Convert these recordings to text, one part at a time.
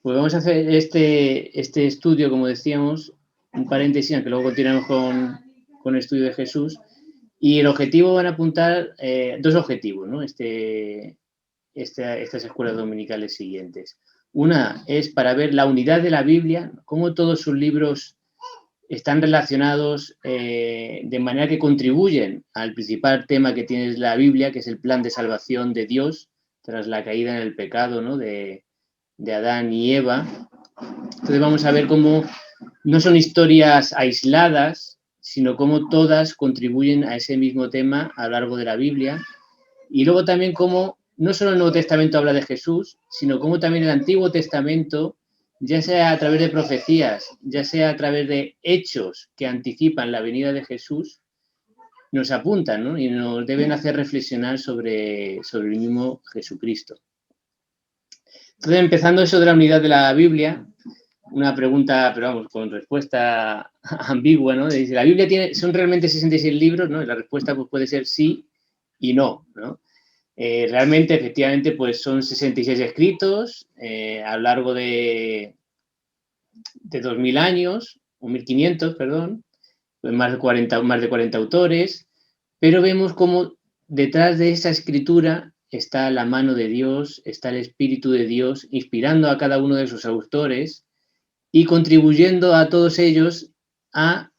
Pues vamos a hacer este estudio, como decíamos, un paréntesis, aunque luego continuamos con el estudio de Jesús. Y el objetivo van a apuntar dos objetivos, ¿no? Estas escuelas dominicales siguientes. Una es para ver la unidad de la Biblia, cómo todos sus libros están relacionados de manera que contribuyen al principal tema que tiene la Biblia, que es el plan de salvación de Dios tras la caída en el pecado, ¿no? de Adán y Eva. Entonces vamos a ver cómo no son historias aisladas, sino cómo todas contribuyen a ese mismo tema a lo largo de la Biblia. Y luego también cómo no solo el Nuevo Testamento habla de Jesús, sino cómo también el Antiguo Testamento, ya sea a través de profecías, ya sea a través de hechos que anticipan la venida de Jesús, nos apuntan, ¿no? Y nos deben hacer reflexionar sobre el mismo Jesucristo. Entonces, empezando eso de la unidad de la Biblia, una pregunta, pero vamos, con respuesta ambigua, ¿no? Dice, ¿la Biblia son realmente 66 libros? ¿No? Y la respuesta pues, puede ser sí y no, ¿no? Realmente, efectivamente, pues son 66 escritos a lo largo de 2000 años, o 1500, perdón, pues más de 40 autores, pero vemos cómo detrás de esa escritura está la mano de Dios, está el Espíritu de Dios, inspirando a cada uno de sus autores y contribuyendo a todos ellos a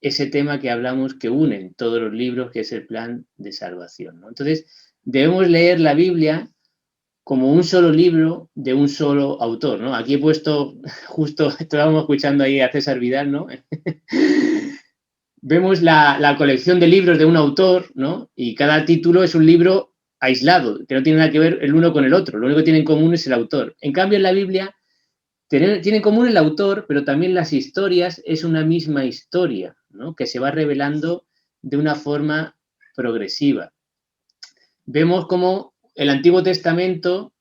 ese tema que hablamos que unen todos los libros, que es el plan de salvación, ¿no? Entonces, debemos leer la Biblia como un solo libro de un solo autor, ¿no? Aquí he puesto, justo estábamos escuchando ahí a César Vidal, ¿no? Vemos la colección de libros de un autor, ¿no? Y cada título es un libro aislado, que no tiene nada que ver el uno con el otro. Lo único que tiene en común es el autor. En cambio, en la Biblia tiene en común el autor, pero también las historias es una misma historia, ¿no? Que se va revelando de una forma progresiva. Vemos cómo el Antiguo Testamento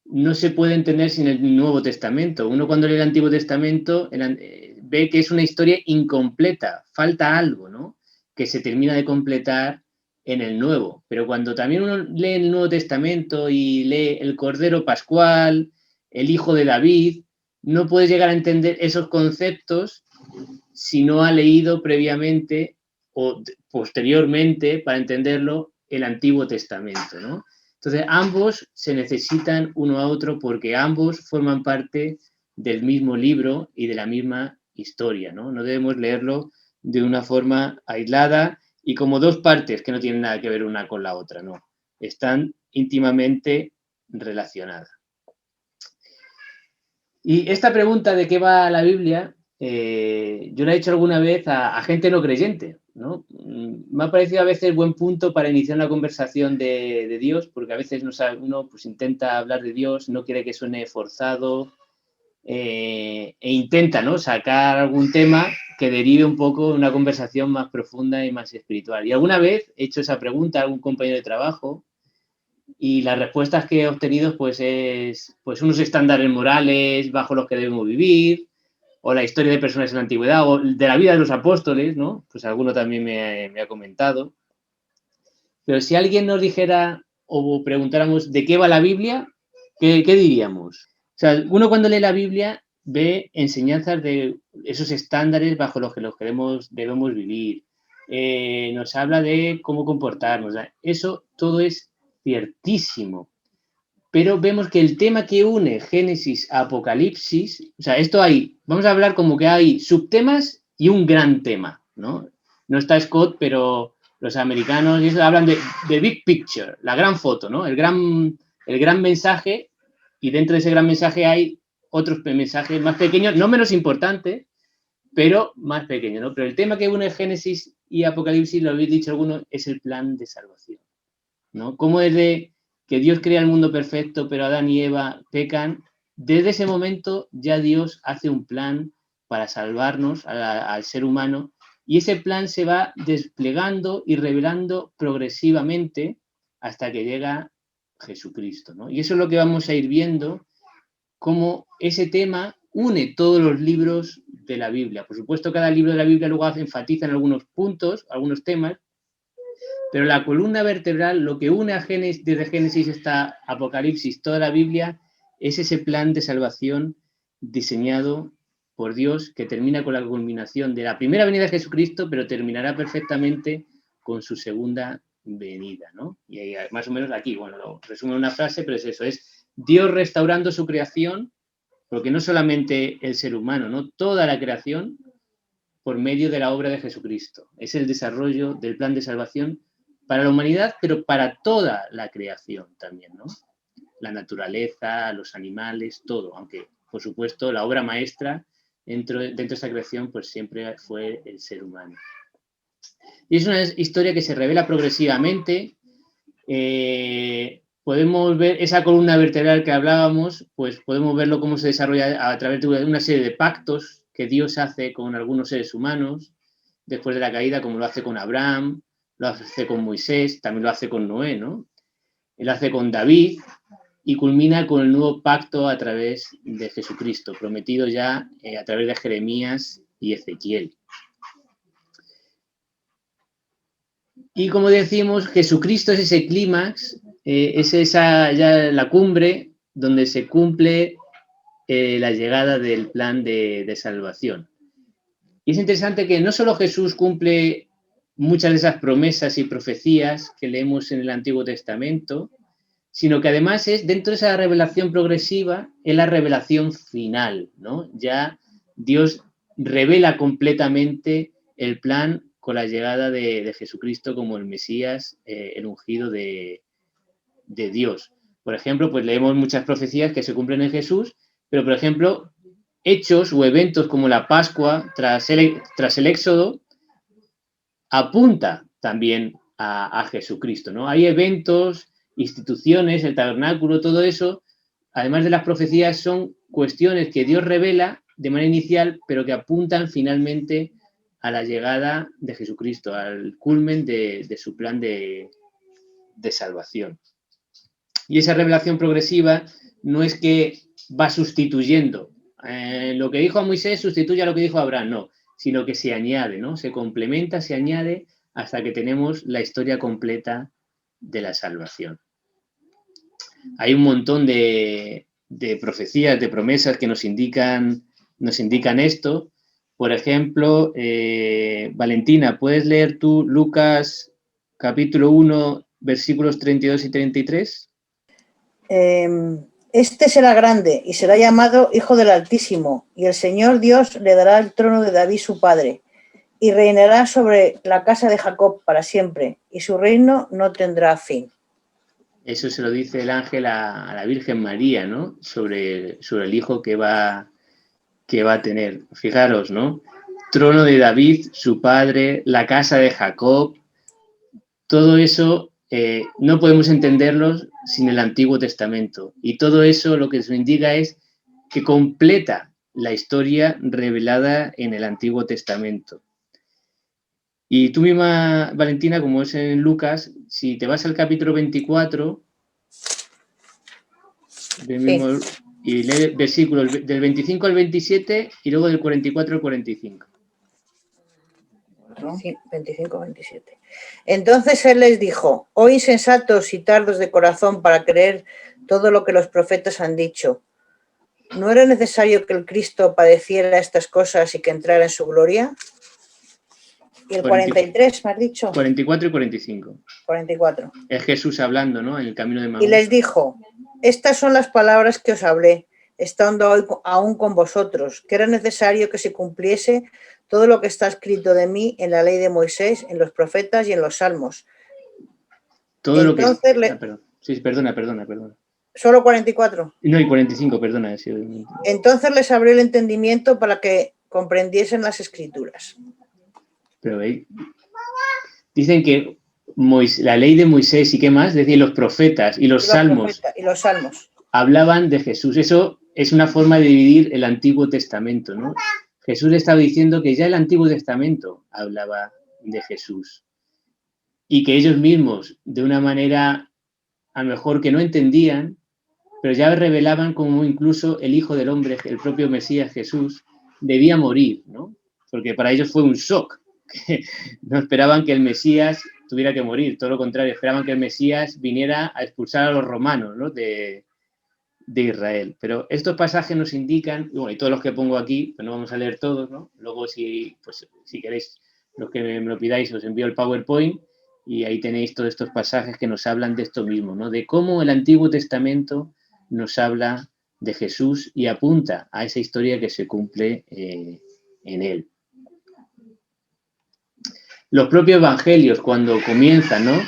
no se puede entender sin el Nuevo Testamento. Uno cuando lee el Antiguo Testamento ve que es una historia incompleta, falta algo, ¿no? Que se termina de completar en el Nuevo. Pero cuando también uno lee el Nuevo Testamento y lee el Cordero Pascual, el Hijo de David, no puedes llegar a entender esos conceptos si no ha leído previamente o posteriormente, para entenderlo, el Antiguo Testamento, ¿no? Entonces, ambos se necesitan uno a otro porque ambos forman parte del mismo libro y de la misma historia, ¿no? No debemos leerlo de una forma aislada y como dos partes que no tienen nada que ver una con la otra, ¿no? Están íntimamente relacionadas. Y esta pregunta de qué va la Biblia, yo la he hecho alguna vez a gente no creyente, ¿no? Me ha parecido a veces buen punto para iniciar una conversación de Dios, porque a veces uno pues, intenta hablar de Dios, no quiere que suene forzado, e intenta, ¿no? Sacar algún tema que derive un poco de una conversación más profunda y más espiritual. Y alguna vez he hecho esa pregunta a algún compañero de trabajo, y las respuestas que he obtenido pues es pues unos estándares morales bajo los que debemos vivir, o la historia de personas en la antigüedad, o de la vida de los apóstoles, ¿no? Pues alguno también me ha comentado. Pero si alguien nos dijera o preguntáramos de qué va la Biblia, ¿qué diríamos? O sea, uno cuando lee la Biblia ve enseñanzas de esos estándares bajo los que debemos vivir. Nos habla de cómo comportarnos. Eso todo es ciertísimo. Pero vemos que el tema que une Génesis a Apocalipsis, o sea, vamos a hablar como que hay subtemas y un gran tema, ¿no? No está Scott, pero los americanos hablan de big picture, la gran foto, ¿no? El gran mensaje, y dentro de ese gran mensaje hay otros mensajes más pequeños, no menos importantes, pero más pequeños, ¿no? Pero el tema que une Génesis y Apocalipsis, lo habéis dicho algunos, es el plan de salvación, ¿no? Cómo desde que Dios crea el mundo perfecto, pero Adán y Eva pecan, desde ese momento ya Dios hace un plan para salvarnos al ser humano, y ese plan se va desplegando y revelando progresivamente hasta que llega Jesucristo, ¿no? Y eso es lo que vamos a ir viendo, cómo ese tema une todos los libros de la Biblia. Por supuesto, cada libro de la Biblia luego enfatiza en algunos puntos, algunos temas, pero la columna vertebral, lo que une desde Génesis hasta Apocalipsis, toda la Biblia, es ese plan de salvación diseñado por Dios, que termina con la culminación de la primera venida de Jesucristo, pero terminará perfectamente con su segunda venida, ¿no? Y ahí, más o menos aquí, bueno, lo resumo en una frase, pero es eso, es Dios restaurando su creación, porque no solamente el ser humano, ¿no? Toda la creación por medio de la obra de Jesucristo. Es el desarrollo del plan de salvación para la humanidad, pero para toda la creación también, ¿no? La naturaleza, los animales, todo, aunque, por supuesto, la obra maestra dentro de esta creación, pues siempre fue el ser humano. Y es una historia que se revela progresivamente. Podemos ver esa columna vertebral que hablábamos, pues podemos verlo cómo se desarrolla a través de una serie de pactos que Dios hace con algunos seres humanos después de la caída, como lo hace con Abraham, lo hace con Moisés, también lo hace con Noé, ¿no? Él lo hace con David y culmina con el nuevo pacto a través de Jesucristo, prometido ya a través de Jeremías y Ezequiel. Y como decimos, Jesucristo es ese clímax, es esa ya la cumbre donde se cumple la llegada del plan de salvación. Y es interesante que no solo Jesús cumple muchas de esas promesas y profecías que leemos en el Antiguo Testamento, sino que además es dentro de esa revelación progresiva, es la revelación final, ¿no? Ya Dios revela completamente el plan con la llegada de Jesucristo como el Mesías, el ungido de Dios. Por ejemplo, pues leemos muchas profecías que se cumplen en Jesús, pero por ejemplo, hechos o eventos como la Pascua tras el Éxodo apunta también a Jesucristo, ¿no? Hay eventos, instituciones, el tabernáculo, todo eso, además de las profecías, son cuestiones que Dios revela de manera inicial, pero que apuntan finalmente a la llegada de Jesucristo, al culmen de su plan de salvación. Y esa revelación progresiva no es que va sustituyendo. Lo que dijo a Moisés sustituye a lo que dijo a Abraham, no, sino que se añade, ¿no? Se complementa, se añade hasta que tenemos la historia completa de la salvación. Hay un montón de profecías, de promesas que nos indican esto. Por ejemplo, Valentina, ¿puedes leer tú Lucas capítulo 1, versículos 32 y 33? Este será grande y será llamado Hijo del Altísimo, y el Señor Dios le dará el trono de David su padre, y reinará sobre la casa de Jacob para siempre, y su reino no tendrá fin. Eso se lo dice el ángel a la Virgen María, ¿no? Sobre el hijo que va a tener. Fijaros, ¿no? Trono de David, su padre, la casa de Jacob, todo eso no podemos entenderlo sin el Antiguo Testamento. Y todo eso lo que nos indica es que completa la historia revelada en el Antiguo Testamento. Y tú misma, Valentina, como es en Lucas, si te vas al capítulo 24, del mismo, sí, y lee versículos del 25 al 27 y luego del 44 al 45. Sí, 25-27. Entonces él les dijo: oh insensatos y tardos de corazón para creer todo lo que los profetas han dicho. ¿No era necesario que el Cristo padeciera estas cosas y que entrara en su gloria? Y el 43, ¿me has dicho? 44 y 45. 44. Es Jesús hablando, ¿no? En el camino de Maús. Y les dijo: estas son las palabras que os hablé, estando hoy aún con vosotros, que era necesario que se cumpliese todo lo que está escrito de mí en la ley de Moisés, en los profetas y en los salmos. Todo entonces, lo que... perdón. Sí, perdona. ¿Solo 44? No, y 45, perdona. Sí. Entonces les abrió el entendimiento para que comprendiesen las escrituras. Pero dicen que la ley de Moisés y qué más, es decir, los profetas y los salmos hablaban de Jesús. Eso es una forma de dividir el Antiguo Testamento, ¿no? Jesús estaba diciendo que ya el Antiguo Testamento hablaba de Jesús y que ellos mismos, de una manera a lo mejor que no entendían, pero ya revelaban como incluso el Hijo del Hombre, el propio Mesías Jesús, debía morir, ¿no? Porque para ellos fue un shock. No esperaban que el Mesías tuviera que morir, todo lo contrario, esperaban que el Mesías viniera a expulsar a los romanos, ¿no? de de Israel. Pero estos pasajes nos indican, y, bueno, y todos los que pongo aquí, pues no vamos a leer todos, ¿no? Luego, si queréis, los que me lo pidáis, os envío el PowerPoint y ahí tenéis todos estos pasajes que nos hablan de esto mismo, ¿no? De cómo el Antiguo Testamento nos habla de Jesús y apunta a esa historia que se cumple en él. Los propios evangelios, cuando comienzan, ¿no?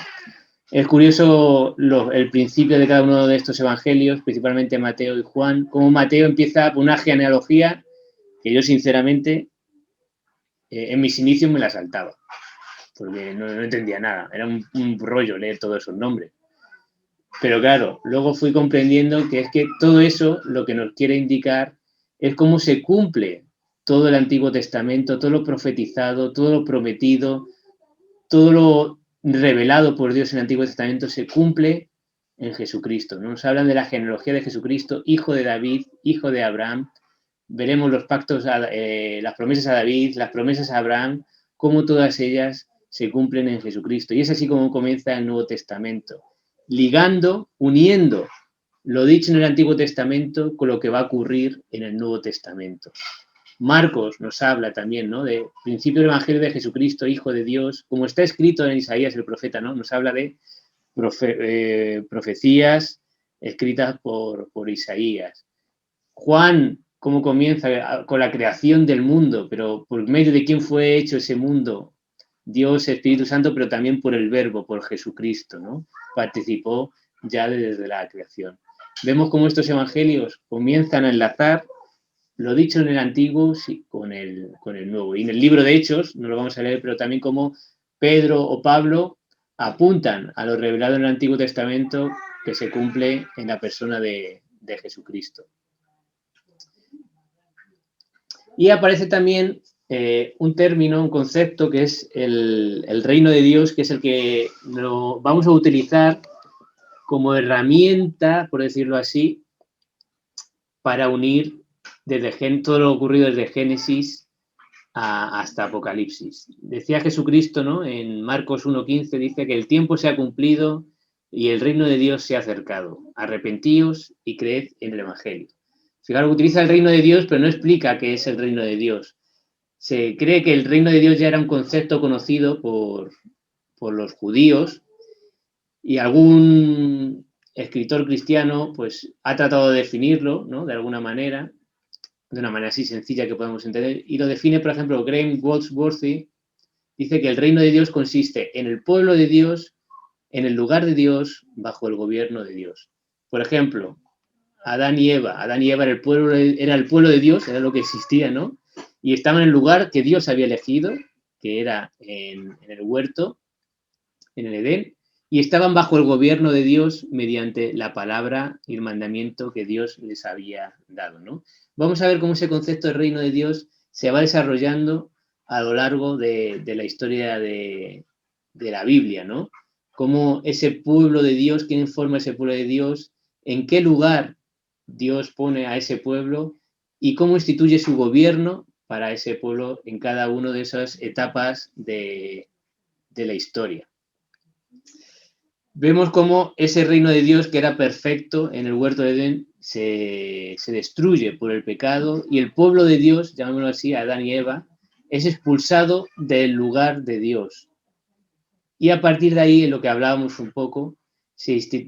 Es curioso el principio de cada uno de estos evangelios, principalmente Mateo y Juan, cómo Mateo empieza por una genealogía que yo, sinceramente, en mis inicios me la saltaba, porque no entendía nada. Era un rollo leer todos esos nombres. Pero claro, luego fui comprendiendo que es que todo eso lo que nos quiere indicar es cómo se cumple todo el Antiguo Testamento, todo lo profetizado, todo lo prometido, todo lo revelado por Dios en el Antiguo Testamento se cumple en Jesucristo. Nos hablan de la genealogía de Jesucristo, hijo de David, hijo de Abraham. Veremos los pactos, las promesas a David, las promesas a Abraham, cómo todas ellas se cumplen en Jesucristo. Y es así como comienza el Nuevo Testamento, ligando, uniendo lo dicho en el Antiguo Testamento con lo que va a ocurrir en el Nuevo Testamento. Marcos nos habla también, ¿no? De principio del Evangelio de Jesucristo, Hijo de Dios, como está escrito en Isaías el profeta, ¿no? Nos habla de profecías escritas por Isaías. Juan, cómo comienza con la creación del mundo, pero por medio de quién fue hecho ese mundo, Dios, Espíritu Santo, pero también por el Verbo, por Jesucristo, ¿no? Participó ya desde la creación. Vemos cómo estos evangelios comienzan a enlazar lo dicho en el Antiguo con el Nuevo. Y en el libro de Hechos, no lo vamos a leer, pero también como Pedro o Pablo apuntan a lo revelado en el Antiguo Testamento que se cumple en la persona de Jesucristo. Y aparece también un término, un concepto que es el reino de Dios, que es el que lo vamos a utilizar como herramienta, por decirlo así, para unir desde todo lo ocurrido desde Génesis hasta Apocalipsis. Decía Jesucristo, ¿no? En Marcos 1:15 dice que el tiempo se ha cumplido y el reino de Dios se ha acercado. Arrepentíos y creed en el Evangelio. Fijaros, utiliza el reino de Dios, pero no explica qué es el reino de Dios. Se cree que el reino de Dios ya era un concepto conocido por los judíos y algún escritor cristiano pues ha tratado de definirlo, ¿no? De alguna manera, de una manera así sencilla que podemos entender, y lo define, por ejemplo, Graham Goldsworthy, dice que el reino de Dios consiste en el pueblo de Dios, en el lugar de Dios, bajo el gobierno de Dios. Por ejemplo, Adán y Eva era el pueblo de Dios, era lo que existía, ¿no? Y estaban en el lugar que Dios había elegido, que era en el huerto, en el Edén, y estaban bajo el gobierno de Dios mediante la palabra y el mandamiento que Dios les había dado, ¿no? Vamos a ver cómo ese concepto de reino de Dios se va desarrollando a lo largo de la historia de la Biblia, ¿no? Cómo ese pueblo de Dios, quién forma ese pueblo de Dios, en qué lugar Dios pone a ese pueblo y cómo instituye su gobierno para ese pueblo en cada una de esas etapas de la historia. Vemos cómo ese reino de Dios que era perfecto en el huerto de Edén se destruye por el pecado y el pueblo de Dios, llamémoslo así, Adán y Eva, es expulsado del lugar de Dios. Y a partir de ahí, en lo que hablábamos un poco,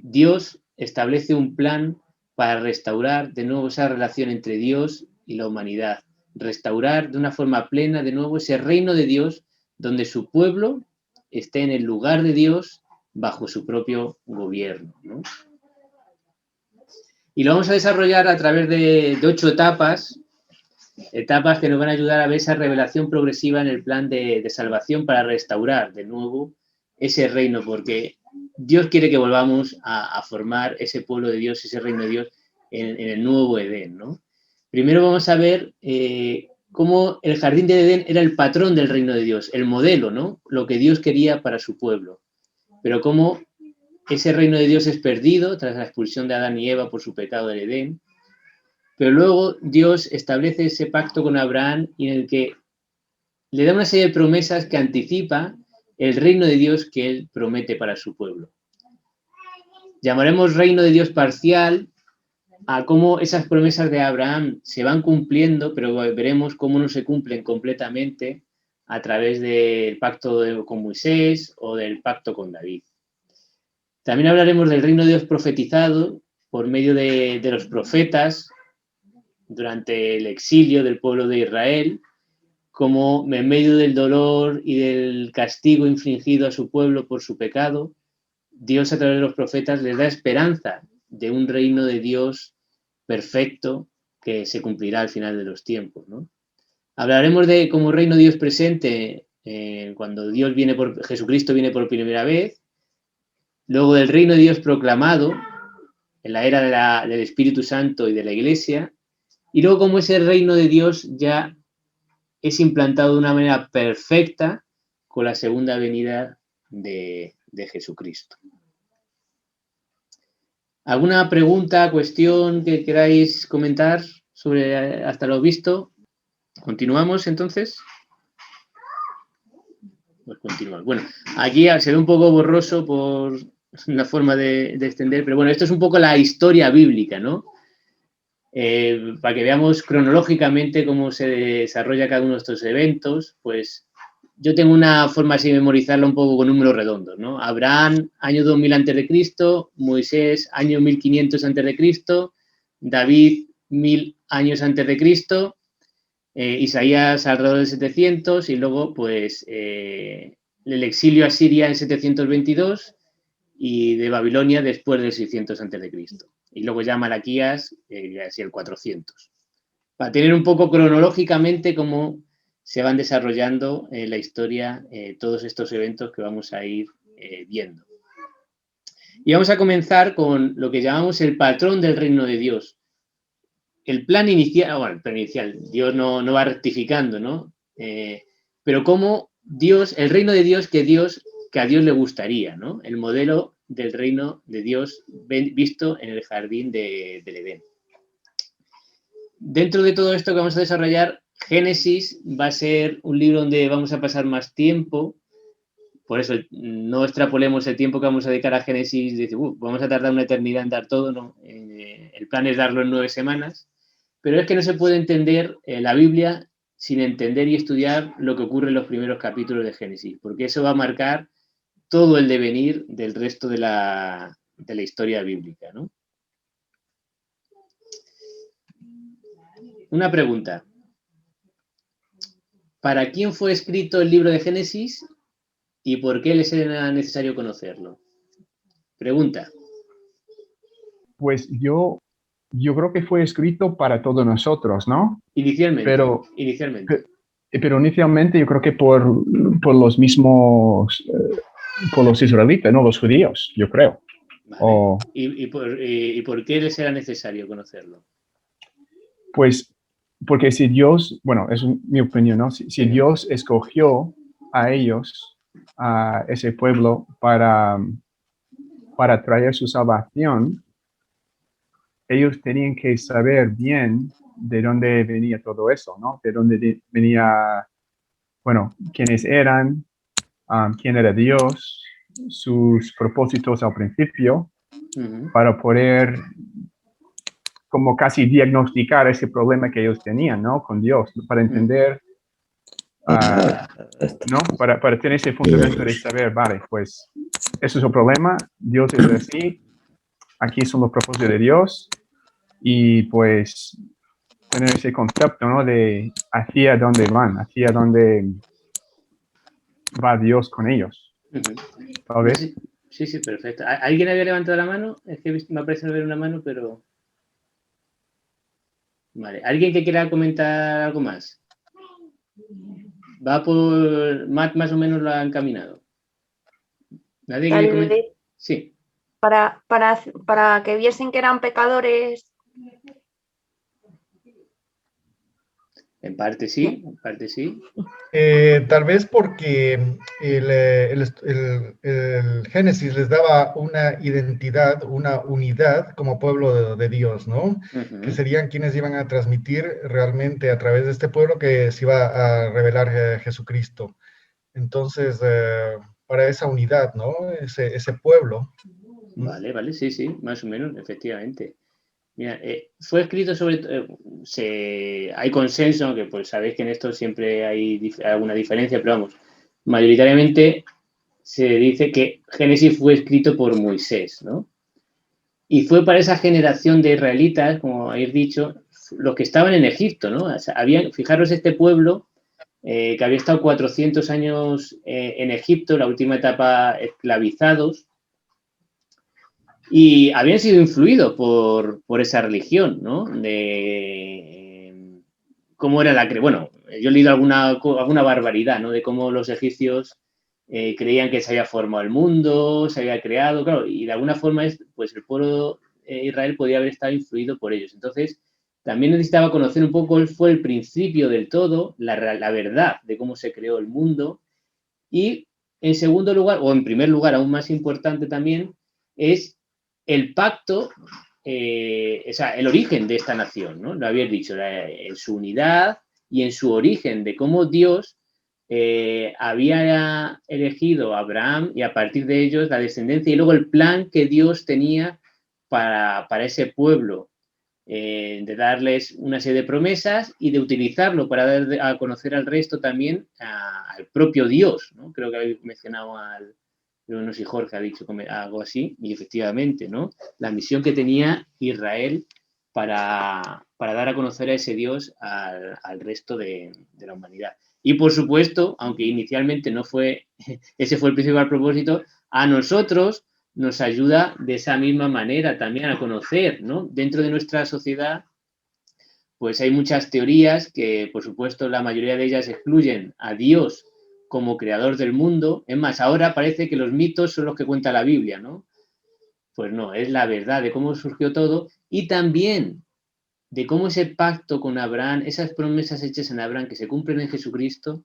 Dios establece un plan para restaurar de nuevo esa relación entre Dios y la humanidad. Restaurar de una forma plena de nuevo ese reino de Dios donde su pueblo esté en el lugar de Dios bajo su propio gobierno, ¿no? Y lo vamos a desarrollar a través de 8 etapas que nos van a ayudar a ver esa revelación progresiva en el plan de salvación para restaurar de nuevo ese reino, porque Dios quiere que volvamos a formar ese pueblo de Dios, ese reino de Dios en el nuevo Edén, ¿no? Primero vamos a ver cómo el jardín de Edén era el patrón del reino de Dios, el modelo, ¿no? Lo que Dios quería para su pueblo. Pero cómo ese reino de Dios es perdido tras la expulsión de Adán y Eva por su pecado del Edén. Pero luego Dios establece ese pacto con Abraham y en el que le da una serie de promesas que anticipa el reino de Dios que él promete para su pueblo. Llamaremos reino de Dios parcial a cómo esas promesas de Abraham se van cumpliendo, pero veremos cómo no se cumplen completamente a través del pacto con Moisés o del pacto con David. También hablaremos del reino de Dios profetizado por medio de los profetas durante el exilio del pueblo de Israel, como en medio del dolor y del castigo infligido a su pueblo por su pecado, Dios a través de los profetas les da esperanza de un reino de Dios perfecto que se cumplirá al final de los tiempos, ¿no? Hablaremos de como reino de Dios presente cuando Jesucristo viene por primera vez, luego del reino de Dios proclamado en la era del Espíritu Santo y de la Iglesia, y luego cómo ese reino de Dios ya es implantado de una manera perfecta con la segunda venida de Jesucristo. ¿Alguna pregunta, cuestión que queráis comentar sobre hasta lo visto? ¿Continuamos entonces? Pues continuamos. Bueno, aquí se ve un poco borroso por una forma de extender, pero bueno, esto es un poco la historia bíblica, ¿no? Para que veamos cronológicamente cómo se desarrolla cada uno de estos eventos, pues yo tengo una forma así de memorizarlo un poco con números redondos, ¿no? Abraham, año 2000 a.C., Moisés, año 1500 a.C., David, 1000 años a.C., Isaías alrededor de 700 y luego pues el exilio a Siria en 722 y de Babilonia después del 600 a.C. Y luego ya Malaquías hacia el 400. Para tener un poco cronológicamente cómo se van desarrollando en la historia todos estos eventos que vamos a ir viendo. Y vamos a comenzar con lo que llamamos el patrón del reino de Dios. El plan inicial, bueno, el plan inicial, Dios no va rectificando, ¿no? Pero cómo Dios, el reino de Dios que a Dios le gustaría, ¿no? El modelo del reino de Dios visto en el jardín del Edén. Dentro de todo esto que vamos a desarrollar, Génesis va a ser un libro donde vamos a pasar más tiempo, por eso no extrapolemos el tiempo que vamos a dedicar a Génesis y decir, vamos a tardar una eternidad en dar todo, ¿no? El plan es darlo en 9 semanas, pero es que no se puede entender la Biblia sin entender y estudiar lo que ocurre en los primeros capítulos de Génesis, porque eso va a marcar todo el devenir del resto de la historia bíblica, ¿no? Una pregunta. ¿Para quién fue escrito el libro de Génesis y por qué les era necesario conocerlo? Pregunta. Pues yo creo que fue escrito para todos nosotros, ¿no? Inicialmente. Pero inicialmente yo creo que por los mismos, por los israelitas, no los judíos, yo creo. Vale. ¿Y por qué les era necesario conocerlo? Pues porque si Dios, bueno, es mi opinión, ¿no? Si Dios escogió a ellos, a ese pueblo, para traer su salvación, ellos tenían que saber bien de dónde venía todo eso, ¿no? De dónde venía, bueno, quiénes eran, quién era Dios, sus propósitos al principio, para poder como casi diagnosticar ese problema que ellos tenían, ¿no? Con Dios, para entender, ¿no? Para tener ese fundamento de saber, vale, pues, eso es el problema, Dios es así, aquí son los propósitos de Dios, y pues tener ese concepto, ¿no? De hacia dónde van, hacia dónde va Dios con ellos. ¿Sabes? Sí, perfecto. ¿Alguien había levantado la mano? Es que me parece no ver una mano, pero... Vale. ¿Alguien que quiera comentar algo más? Va por... Matt más o menos lo ha encaminado. ¿Nadie quiere comentar? Sí. Para que viesen que eran pecadores. En parte sí, en parte sí. Tal vez porque el Génesis les daba una identidad, una unidad como pueblo de Dios, ¿no? Que serían quienes iban a transmitir realmente a través de este pueblo que se iba a revelar Jesucristo. Entonces, para esa unidad, ¿no? Ese pueblo. Vale, sí, más o menos, efectivamente. Mira, fue escrito hay consenso, aunque pues sabéis que en esto siempre hay alguna diferencia, pero vamos, mayoritariamente se dice que Génesis fue escrito por Moisés, ¿no? Y fue para esa generación de israelitas, como habéis dicho, los que estaban en Egipto, ¿no? O sea, fijaros este pueblo que había estado 400 años en Egipto, la última etapa esclavizados, y habían sido influidos por esa religión, ¿no? De cómo era bueno, yo he leído alguna barbaridad, ¿no? De cómo los egipcios creían que se había formado el mundo, se había creado, claro, y de alguna forma pues el pueblo Israel podía haber estado influido por ellos. Entonces, también necesitaba conocer un poco cuál fue el principio del todo, la verdad de cómo se creó el mundo, y en segundo lugar, o en primer lugar, aún más importante también, es el pacto, o sea, el origen de esta nación, ¿no? Lo habéis dicho, en su unidad y en su origen, de cómo Dios había elegido a Abraham y a partir de ellos la descendencia y luego el plan que Dios tenía para ese pueblo, de darles una serie de promesas y de utilizarlo para dar a conocer al resto también al propio Dios, ¿no? Creo que habéis mencionado no sé si Jorge ha dicho algo así, y efectivamente, ¿no? La misión que tenía Israel para dar a conocer a ese Dios al resto de la humanidad. Y por supuesto, aunque inicialmente no fue, ese fue el principal propósito, a nosotros nos ayuda de esa misma manera también a conocer, ¿no? Dentro de nuestra sociedad, pues hay muchas teorías que, por supuesto, la mayoría de ellas excluyen a Dios como creador del mundo. Es más, ahora parece que los mitos son los que cuenta la Biblia, ¿no? Pues no, es la verdad de cómo surgió todo y también de cómo ese pacto con Abraham, esas promesas hechas en Abraham que se cumplen en Jesucristo,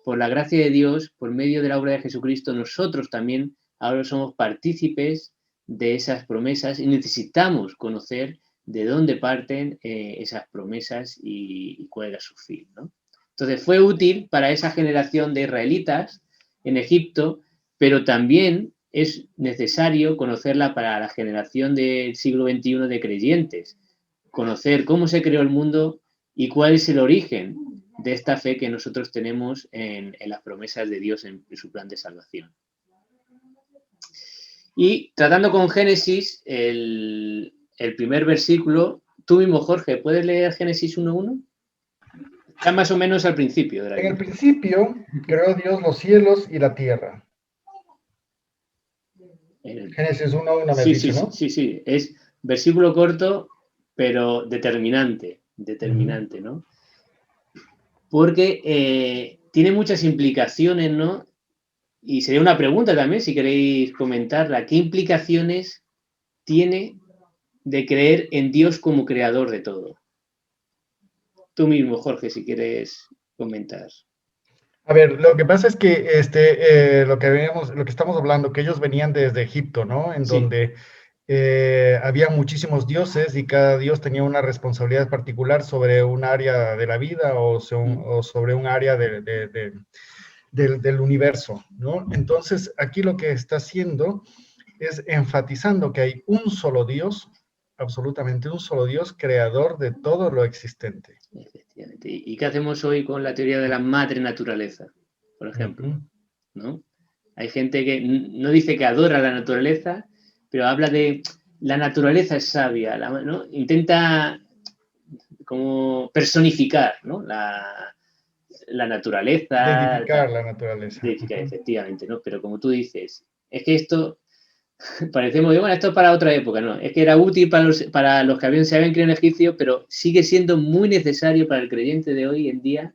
por la gracia de Dios, por medio de la obra de Jesucristo, nosotros también ahora somos partícipes de esas promesas y necesitamos conocer de dónde parten esas promesas y cuál era su fin, ¿no? Entonces fue útil para esa generación de israelitas en Egipto, pero también es necesario conocerla para la generación del siglo XXI de creyentes, conocer cómo se creó el mundo y cuál es el origen de esta fe que nosotros tenemos en las promesas de Dios en su plan de salvación. Y tratando con Génesis, el primer versículo, tú mismo, Jorge, ¿puedes leer Génesis 1:1? Está más o menos al principio de la Biblia. En el principio creó Dios los cielos y la tierra. Génesis 1:1 me has dicho, ¿no? Sí. Es versículo corto, pero determinante, ¿no? Porque tiene muchas implicaciones, ¿no? Y sería una pregunta también, si queréis comentarla. ¿Qué implicaciones tiene de creer en Dios como creador de todo? Tú mismo, Jorge, si quieres comentar. A ver, lo que pasa es que lo que estamos hablando, que ellos venían desde Egipto, ¿no? En donde había muchísimos dioses y cada dios tenía una responsabilidad particular sobre un área de la vida o sobre un área del universo, ¿no? Entonces, aquí lo que está haciendo es enfatizando que hay un solo Dios, absolutamente un solo Dios, creador de todo lo existente. Efectivamente. ¿Y qué hacemos hoy con la teoría de la madre naturaleza, por ejemplo? ¿No? Hay gente que no dice que adora la naturaleza, pero habla de la naturaleza es sabia, ¿no? Intenta como personificar, ¿no? La naturaleza. Deificar la naturaleza. Deificar, efectivamente, ¿no? Pero como tú dices, es que esto parecemos, bueno, esto es para otra época, ¿no? Es que era útil para los que se habían creído en Egipcio, pero sigue siendo muy necesario para el creyente de hoy en día,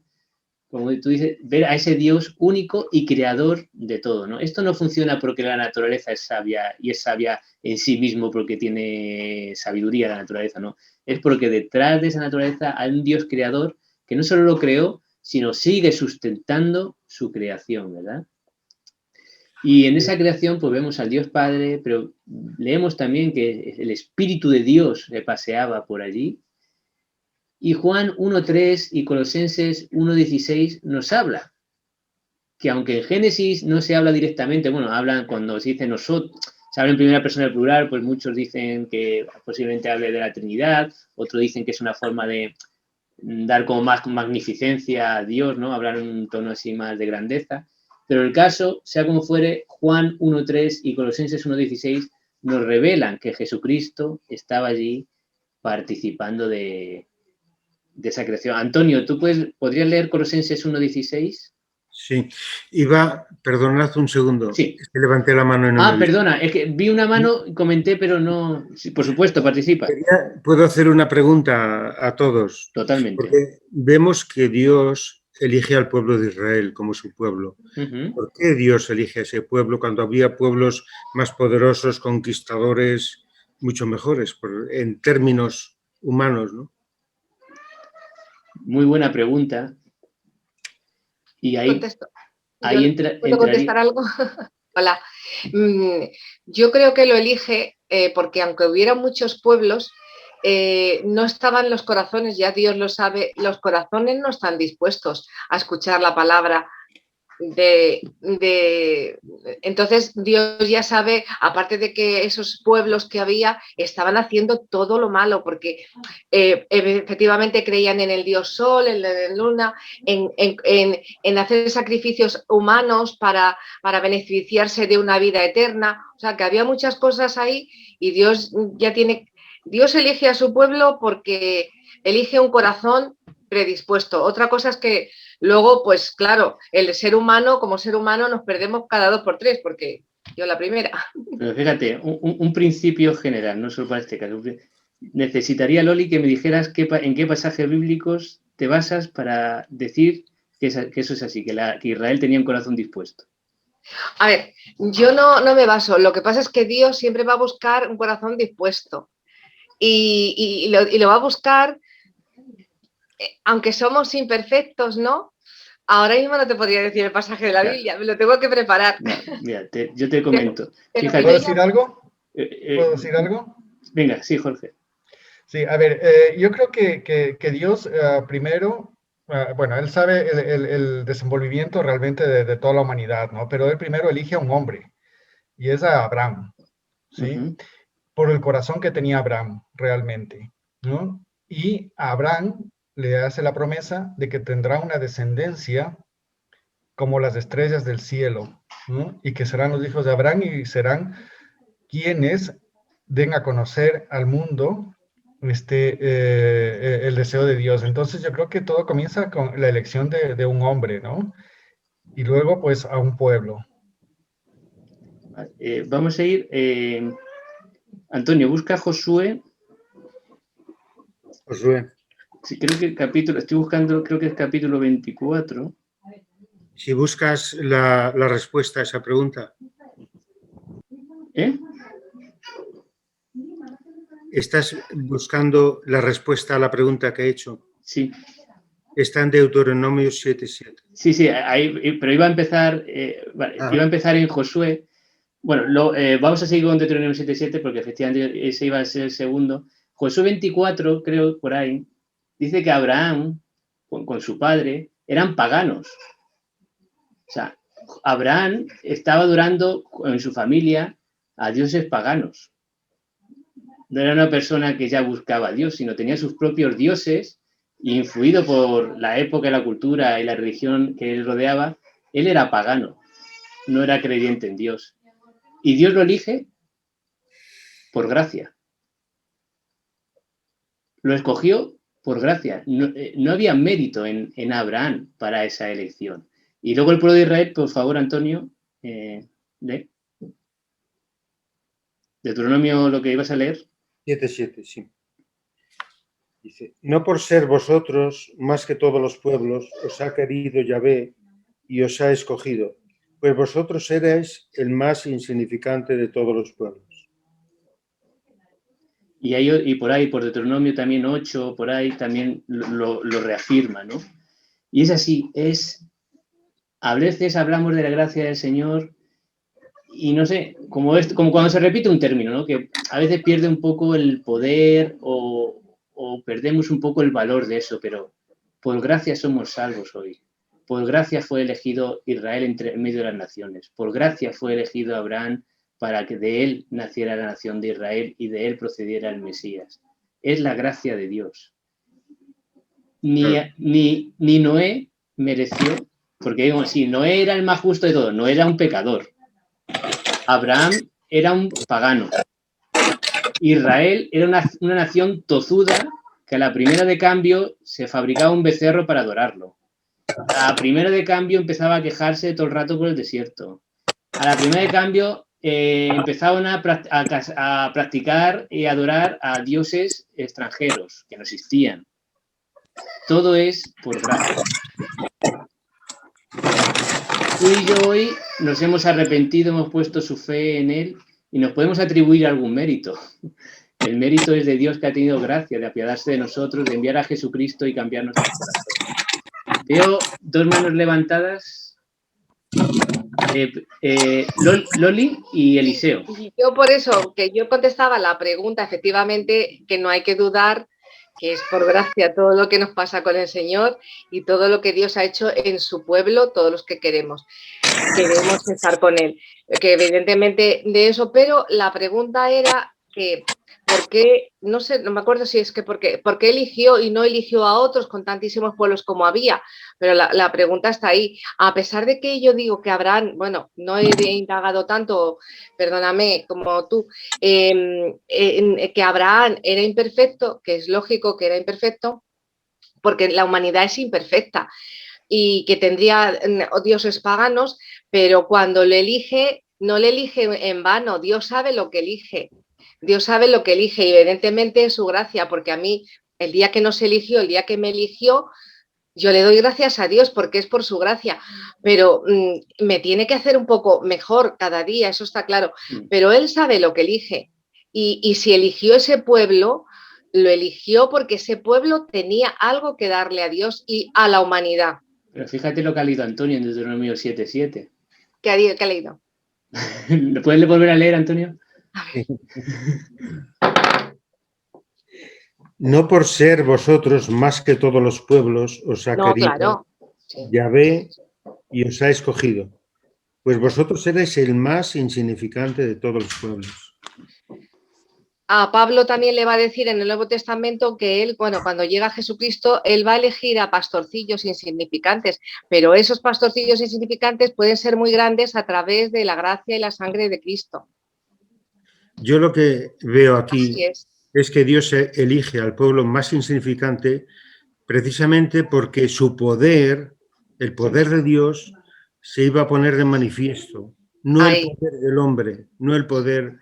como tú dices, ver a ese Dios único y creador de todo, ¿no? Esto no funciona porque la naturaleza es sabia y es sabia en sí mismo porque tiene sabiduría la naturaleza, ¿no? Es porque detrás de esa naturaleza hay un Dios creador que no solo lo creó, sino sigue sustentando su creación, ¿verdad? Y en esa creación pues vemos al Dios Padre, pero leemos también que el Espíritu de Dios se paseaba por allí. Y Juan 1:3 y Colosenses 1:16 nos habla que aunque en Génesis no se habla directamente, bueno, hablan cuando se dice nosotros, se habla en primera persona del plural, pues muchos dicen que posiblemente hable de la Trinidad, otros dicen que es una forma de dar como más magnificencia a Dios, ¿no? Hablar en un tono así más de grandeza. Pero el caso, sea como fuere, Juan 1.3 y Colosenses 1.16 nos revelan que Jesucristo estaba allí participando de esa creación. Antonio, ¿tú podrías leer Colosenses 1.16? Sí, perdonad un segundo, Sí. es que levanté la mano y no me vi. Perdona, es que vi una mano, comenté, pero no... Sí, por supuesto, participa. Puedo hacer una pregunta a todos. Totalmente. Porque vemos que Dios elige al pueblo de Israel como su pueblo. ¿Por qué Dios elige a ese pueblo cuando había pueblos más poderosos, conquistadores, mucho mejores, en términos humanos, ¿no? Muy buena pregunta. Y ahí, Contesto. ahí entra... ¿Puedo contestar algo? Hola. Yo creo que lo elige porque aunque hubiera muchos pueblos, no estaban los corazones, ya Dios lo sabe, los corazones no están dispuestos a escuchar la palabra entonces Dios ya sabe, aparte de que esos pueblos que había estaban haciendo todo lo malo, porque efectivamente creían en el dios Sol, en la luna, en hacer sacrificios humanos para beneficiarse de una vida eterna, o sea que había muchas cosas ahí y Dios elige a su pueblo porque elige un corazón predispuesto. Otra cosa es que luego, pues claro, el ser humano, como ser humano, nos perdemos cada 2 por 3, porque yo la primera. Pero fíjate, un principio general, no solo para este caso. Necesitaría, Loli, que me dijeras en qué pasajes bíblicos te basas para decir que eso es así, que Israel tenía un corazón dispuesto. A ver, yo no me baso. Lo que pasa es que Dios siempre va a buscar un corazón dispuesto. Y lo va a buscar, aunque somos imperfectos, ¿no? Ahora mismo no te podría decir el pasaje de la Biblia, me lo tengo que preparar. No, mira, yo te comento. ¿Puedo decir algo? ¿Puedo decir algo? Venga, sí, Jorge. Sí, a ver, yo creo que Dios primero, bueno, Él sabe el desenvolvimiento realmente de toda la humanidad, ¿no? Pero Él primero elige a un hombre, y es a Abraham, ¿sí? Por el corazón que tenía Abraham realmente, ¿no? Y a Abraham le hace la promesa de que tendrá una descendencia como las estrellas del cielo, ¿no? Y que serán los hijos de Abraham y serán quienes den a conocer al mundo el deseo de Dios. Entonces yo creo que todo comienza con la elección de un hombre, ¿no? Y luego pues a un pueblo. Vamos a ir... Antonio, busca Josué. Josué. Sí, creo que el capítulo, estoy buscando, creo que es capítulo 24. Si buscas la respuesta a esa pregunta. ¿Estás buscando la respuesta a la pregunta que he hecho? Sí. Está en Deuteronomio 7:7. Sí, pero iba a empezar, iba a empezar en Josué. Bueno, vamos a seguir con Deuteronomio 7:7 porque efectivamente ese iba a ser el segundo. Josué 24, creo, por ahí, dice que Abraham, con su padre, eran paganos. O sea, Abraham estaba adorando en su familia a dioses paganos. No era una persona que ya buscaba a Dios, sino tenía sus propios dioses y influido por la época, la cultura y la religión que él rodeaba, él era pagano, no era creyente en Dios. Y Dios lo elige por gracia. Lo escogió por gracia. No había mérito en Abraham para esa elección. Y luego el pueblo de Israel, por favor, Antonio, lee. Deuteronomio, lo que ibas a leer. 7:7, sí. Dice, no por ser vosotros más que todos los pueblos, os ha querido Yahvé y os ha escogido, pues vosotros erais el más insignificante de todos los pueblos. Y por ahí, por Deuteronomio también 8, por ahí también lo reafirma, ¿no? Y es así, a veces hablamos de la gracia del Señor y no sé, como cuando se repite un término, ¿no? Que a veces pierde un poco el poder o perdemos un poco el valor de eso, pero por gracia somos salvos hoy. Por gracia fue elegido Israel en medio de las naciones. Por gracia fue elegido Abraham para que de él naciera la nación de Israel y de él procediera el Mesías. Es la gracia de Dios. Ni Noé mereció, porque digo, sí, Noé era el más justo de todos, Noé era un pecador. Abraham era un pagano. Israel era una nación tozuda que a la primera de cambio se fabricaba un becerro para adorarlo. A la primera de cambio empezaba a quejarse todo el rato por el desierto. A la primera de cambio empezaban a practicar y adorar a dioses extranjeros que no existían. Todo es por gracia. Tú y yo hoy nos hemos arrepentido, hemos puesto su fe en él y nos podemos atribuir algún mérito. El mérito es de Dios, que ha tenido gracia de apiadarse de nosotros, de enviar a Jesucristo y cambiar nuestro corazón. Veo dos manos levantadas, Loli y Eliseo. Y yo por eso, que yo contestaba la pregunta, efectivamente, que no hay que dudar que es por gracia todo lo que nos pasa con el Señor y todo lo que Dios ha hecho en su pueblo, todos los que queremos estar con Él. Que evidentemente de eso, pero la pregunta era que ¿por qué? No sé, no me acuerdo si es que ¿por qué eligió y no eligió a otros con tantísimos pueblos como había? Pero la pregunta está ahí. A pesar de que yo digo que Abraham, bueno, no he indagado tanto, perdóname, como tú, que Abraham era imperfecto, que es lógico que era imperfecto, porque la humanidad es imperfecta y que tendría dioses paganos, pero cuando le elige, no le elige en vano, Dios sabe lo que elige. Dios sabe lo que elige y evidentemente es su gracia, porque a mí el día que nos eligió, el día que me eligió, yo le doy gracias a Dios porque es por su gracia, pero me tiene que hacer un poco mejor cada día, eso está claro, pero Él sabe lo que elige y si eligió ese pueblo, lo eligió porque ese pueblo tenía algo que darle a Dios y a la humanidad. Pero fíjate lo que ha leído Antonio en Deuteronomio 7:7. ¿Qué ha leído? ¿Lo puedes volver a leer, Antonio? No por ser vosotros más que todos los pueblos os ha querido claro. Sí. Yahvé y os ha escogido, pues vosotros erais el más insignificante de todos los pueblos. A Pablo también le va a decir en el Nuevo Testamento que él, bueno, cuando llega Jesucristo, él va a elegir a pastorcillos insignificantes, pero esos pastorcillos insignificantes pueden ser muy grandes a través de la gracia y la sangre de Cristo. Yo lo que veo aquí es que Dios elige al pueblo más insignificante precisamente porque su poder, el poder de Dios, se iba a poner de manifiesto. No el poder del hombre, no el poder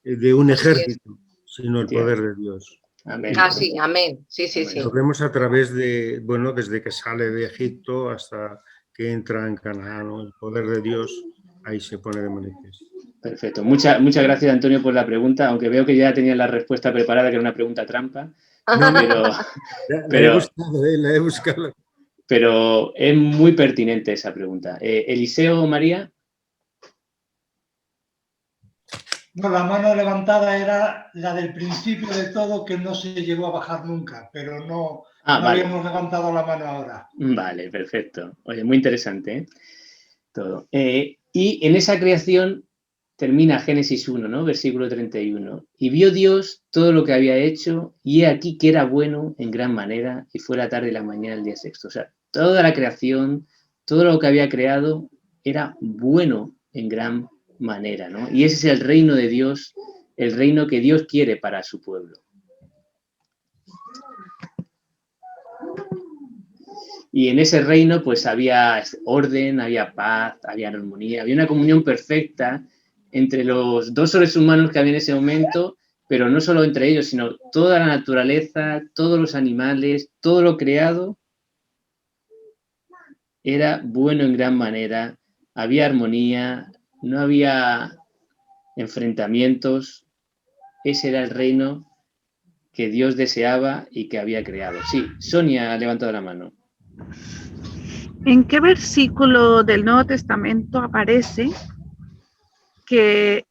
de un ejército, sino el poder de Dios. Amén. Sí, amén. Sí. Lo vemos a través de, bueno, desde que sale de Egipto hasta que entra en Canaán, ¿no? El poder de Dios ahí se pone de manifiesto. Perfecto. Muchas gracias, Antonio, por la pregunta, aunque veo que ya tenía la respuesta preparada, que era una pregunta trampa. La he buscado. Pero es muy pertinente esa pregunta. Eliseo, María. No, la mano levantada era la del principio de todo, que no se llegó a bajar nunca, pero no vale. Habíamos levantado la mano ahora. Vale, perfecto. Oye, muy interesante, ¿eh? Todo. Y en esa creación termina Génesis 1, ¿no? Versículo 31. Y vio Dios todo lo que había hecho, y he aquí que era bueno en gran manera, y fue la tarde y la mañana el día sexto. O sea, toda la creación, todo lo que había creado, era bueno en gran manera, ¿no? Y ese es el reino de Dios, el reino que Dios quiere para su pueblo. Y en ese reino, pues había orden, había paz, había armonía, había una comunión perfecta entre los dos seres humanos que había en ese momento, pero no solo entre ellos, sino toda la naturaleza, todos los animales, todo lo creado era bueno en gran manera, había armonía, no había enfrentamientos. Ese era el reino que Dios deseaba y que había creado. Sí, Sonia ha levantado la mano. ¿En qué versículo del Nuevo Testamento aparece que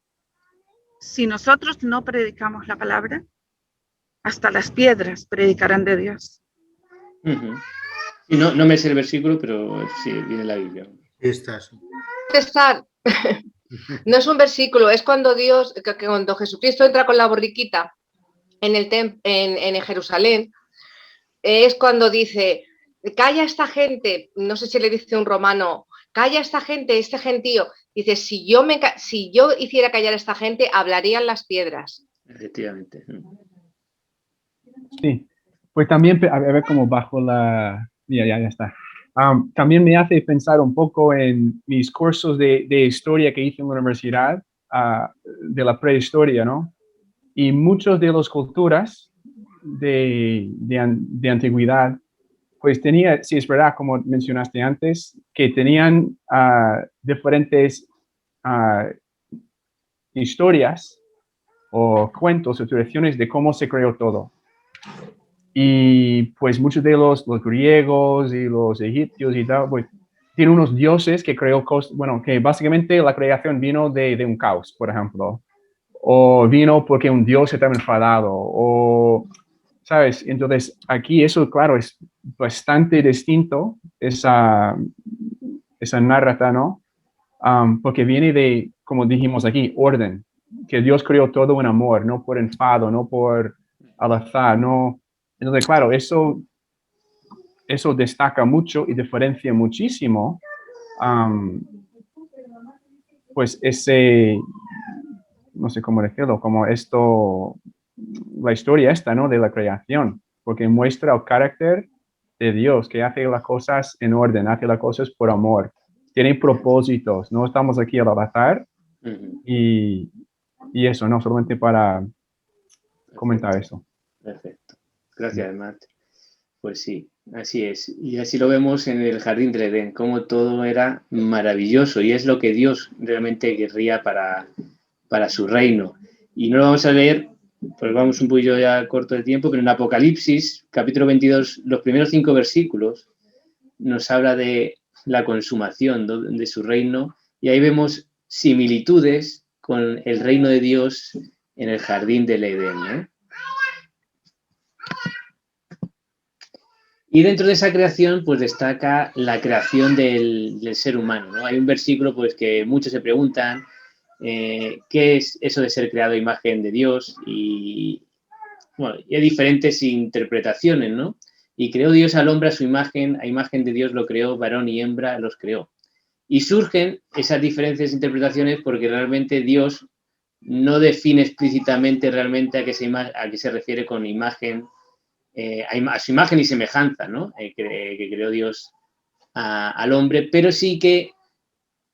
si nosotros no predicamos la palabra, hasta las piedras predicarán de Dios? Y no me sé el versículo, pero sí, viene en la Biblia. Estás. No es un versículo, es cuando cuando Jesucristo entra con la borriquita en Jerusalén, es cuando dice, calla esta gente, no sé si le dice un romano, calla esta gente, este gentío. Dice, si yo hiciera callar a esta gente, hablarían las piedras. Efectivamente. Sí, pues también, a ver cómo bajo la... Ya está. También me hace pensar un poco en mis cursos de historia que hice en la universidad, de la prehistoria, ¿no? Y muchos de las culturas de antigüedad, pues tenía, sí, es verdad, como mencionaste antes, que tenían diferentes historias o cuentos o tradiciones de cómo se creó todo. Y pues muchos de los griegos y los egipcios y tal, pues tienen unos dioses que creó cosas, bueno, que básicamente la creación vino de un caos, por ejemplo, o vino porque un dios estaba enfadado, o, ¿sabes? Entonces aquí eso, claro, es bastante distinto, esa narrativa, ¿no? Porque viene de, como dijimos aquí, orden, que Dios creó todo en amor, no por enfado, no por al azar, no. Entonces, claro, eso destaca mucho y diferencia muchísimo, pues ese, no sé cómo decirlo, como esto, la historia esta, ¿no? De la creación, porque muestra el carácter de Dios, que hace las cosas en orden, hace las cosas por amor, tiene propósitos, no estamos aquí al azar, y eso, no, solamente para comentar eso. Perfecto. Gracias, Matt. Pues sí, así es. Y así lo vemos en el Jardín del Edén, cómo todo era maravilloso y es lo que Dios realmente querría para su reino. Y no lo vamos a leer, pues vamos un poquillo ya corto de tiempo, pero en Apocalipsis, capítulo 22, los primeros 5 versículos, nos habla de la consumación de su reino y ahí vemos similitudes con el reino de Dios en el Jardín del Edén, ¿no? Y dentro de esa creación, pues destaca la creación del ser humano, ¿no? Hay un versículo, pues, que muchos se preguntan qué es eso de ser creado a imagen de Dios y, bueno, y hay diferentes interpretaciones, ¿no? Y creó Dios al hombre a imagen de Dios lo creó, varón y hembra los creó. Y surgen esas diferentes interpretaciones porque realmente Dios no define explícitamente realmente a qué se refiere con imagen, a su imagen y semejanza, ¿no? Que creó Dios al hombre, pero sí que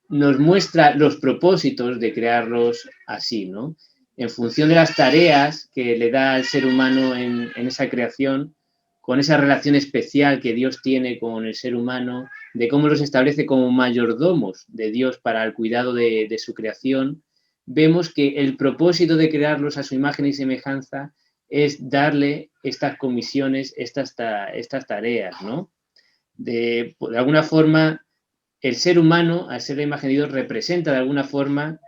nos muestra los propósitos de crearlos así, ¿no? En función de las tareas que le da al ser humano en esa creación, con esa relación especial que Dios tiene con el ser humano, de cómo los establece como mayordomos de Dios para el cuidado de su creación, vemos que el propósito de crearlos a su imagen y semejanza es darle estas comisiones, estas tareas, ¿no? De alguna forma, el ser humano, al ser la imagen de Dios, representa de alguna forma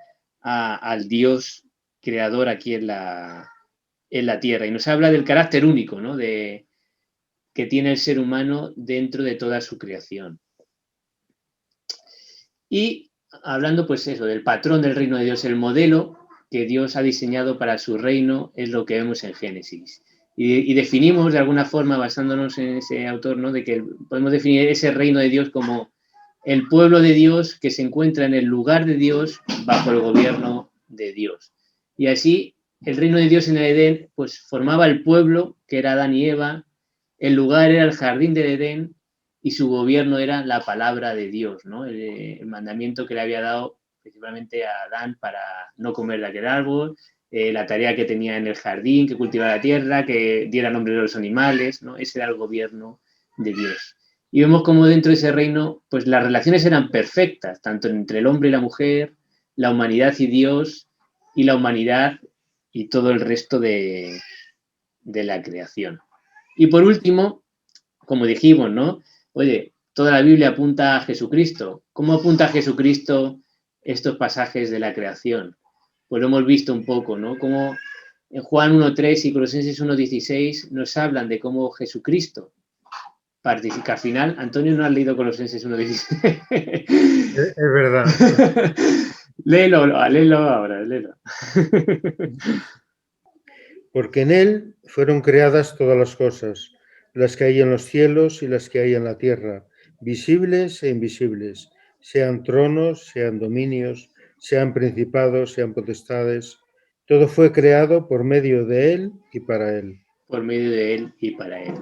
al Dios creador aquí en la tierra. Y nos habla del carácter único, ¿no? Que tiene el ser humano dentro de toda su creación. Y hablando, pues eso, del patrón del reino de Dios, el modelo que Dios ha diseñado para su reino es lo que vemos en Génesis. Y definimos de alguna forma, basándonos en ese autor, ¿no? De que podemos definir ese reino de Dios como el pueblo de Dios que se encuentra en el lugar de Dios bajo el gobierno de Dios. Y así, el reino de Dios en el Edén, pues formaba el pueblo, que era Adán y Eva, el lugar era el jardín del Edén y su gobierno era la palabra de Dios, ¿no? El mandamiento que le había dado principalmente a Adán para no comer de aquel árbol, la tarea que tenía en el jardín, que cultivara la tierra, que diera nombre a los animales, ¿no? Ese era el gobierno de Dios. Y vemos como dentro de ese reino, pues las relaciones eran perfectas, tanto entre el hombre y la mujer, la humanidad y Dios, y la humanidad y todo el resto de la creación. Y por último, como dijimos, ¿no? Oye, toda la Biblia apunta a Jesucristo. ¿Cómo apunta a Jesucristo estos pasajes de la creación? Pues lo hemos visto un poco, ¿no? Como en Juan 1.3 y Colosenses 1.16 nos hablan de cómo Jesucristo participa. Al final, Antonio, no has leído Colosenses 1.16. Es verdad. Léelo ahora, léelo. Porque en él fueron creadas todas las cosas, las que hay en los cielos y las que hay en la tierra, visibles e invisibles, sean tronos, sean dominios, sean principados, sean potestades. Todo fue creado por medio de él y para él. Por medio de él y para él.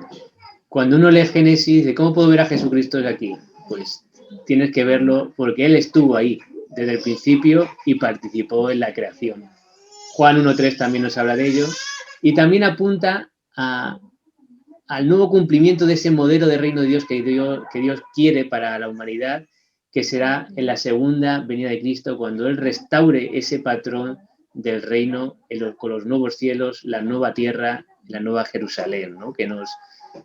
Cuando uno lee Génesis, ¿de cómo puedo ver a Jesucristo de aquí? Pues tienes que verlo porque él estuvo ahí desde el principio y participó en la creación. Juan 1.3 también nos habla de ello y también apunta al nuevo cumplimiento de ese modelo de reino de Dios que Dios quiere para la humanidad, que será en la segunda venida de Cristo, cuando Él restaure ese patrón del reino con los nuevos cielos, la nueva tierra, la nueva Jerusalén, ¿no? Que nos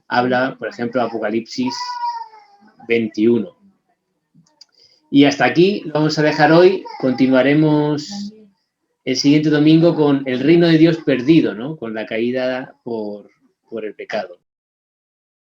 habla, por ejemplo, Apocalipsis 21. Y hasta aquí lo vamos a dejar hoy. Continuaremos el siguiente domingo con el reino de Dios perdido, ¿no? Con la caída por el pecado.